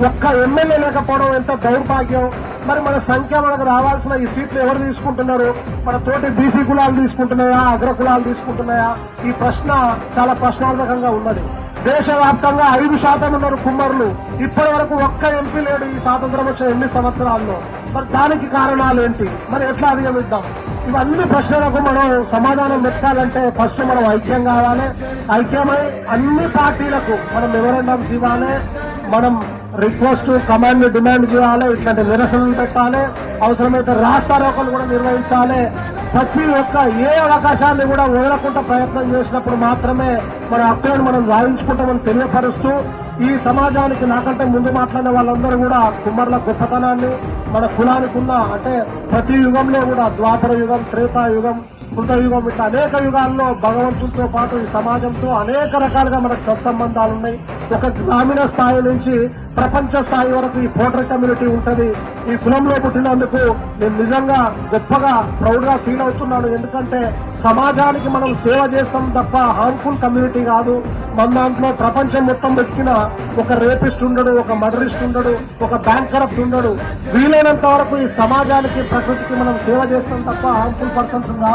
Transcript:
ఒక్క ఎమ్మెల్యే లేకపోవడం ఎంత దౌర్భాగ్యం. మరి మన సంఖ్య మనకు రావాల్సిన ఈ సీట్లు ఎవరు తీసుకుంటున్నారు? మన తోటి బీసీ కులాలు తీసుకుంటున్నాయా, అగ్ర కులాలు తీసుకుంటున్నాయా? ఈ ప్రశ్న చాలా ప్రశ్నార్థకంగా ఉన్నది. దేశవ్యాప్తంగా 5% ఉన్నారు కుమ్మరులు. ఇప్పటి వరకు ఒక్క ఎంపీ లేడు ఈ స్వాతంత్రం వచ్చిన 8 సంవత్సరాల్లో. మరి దానికి కారణాలు ఏంటి? మరి ఎట్లా అధిగమిద్దాం? ఇవన్నీ ప్రశ్నలకు మనం సమాధానం వెతకాలంటే ఫస్ట్ మనం ఐక్యం కావాలి. ఐక్యమై అన్ని పార్టీలకు మనం మెమోరాండమ్స్ ఇవ్వాలి, మనం రిక్వెస్ట్ కమాండ్ డిమాండ్ చేయాలి, ఇట్లాంటి నిరసనలు పెట్టాలి, అవసరమైతే రాస్తారోకలు కూడా నిర్వహించాలి. ప్రతి ఒక్క ఏ అవకాశాన్ని కూడా వదలకుండా ప్రయత్నం చేసినప్పుడు మాత్రమే మన హక్కులను మనం సాధించుకుంటామని తెలియపరుస్తూ, ఈ సమాజానికి నాకంటే ముందు మాట్లాడిన వాళ్ళందరూ కూడా కుమ్మర్ల గొప్పతనాన్ని, మన కులానికి ఉన్న అంటే ప్రతి యుగంలో కూడా ద్వాపర యుగం, త్రేతాయుగం, కృతయుగం ఇట్లా అనేక యుగాల్లో భగవంతుడితో పాటు ఈ సమాజంతో అనేక రకాలుగా మనకు సత్సంబంధాలు ఉన్నాయి. ఒక గ్రామీణ స్థాయి నుంచి ప్రపంచ స్థాయి వరకు ఈ పోటర్ కమ్యూనిటీ ఉంటది. ఈ కులంలో పుట్టినందుకు నేను నిజంగా గొప్పగా ప్రౌడ్ గా ఫీల్ అవుతున్నాను. ఎందుకంటే సమాజానికి మనం సేవ చేస్తాం తప్ప హార్మ్ఫుల్ కమ్యూనిటీ కాదు. మన దాంట్లో ప్రపంచం మొత్తం వెతికిన ఒక రేపిస్ట్ ఉండడు, ఒక మర్డరిస్ట్ ఉండడు, ఒక బ్యాంక్ కరప్ట్ ఉండడు. వీలైనంత వరకు ఈ సమాజానికి, ప్రకృతికి మనం సేవ చేస్తాం తప్ప హార్మ్ఫుల్ పర్సన్స్ రావు.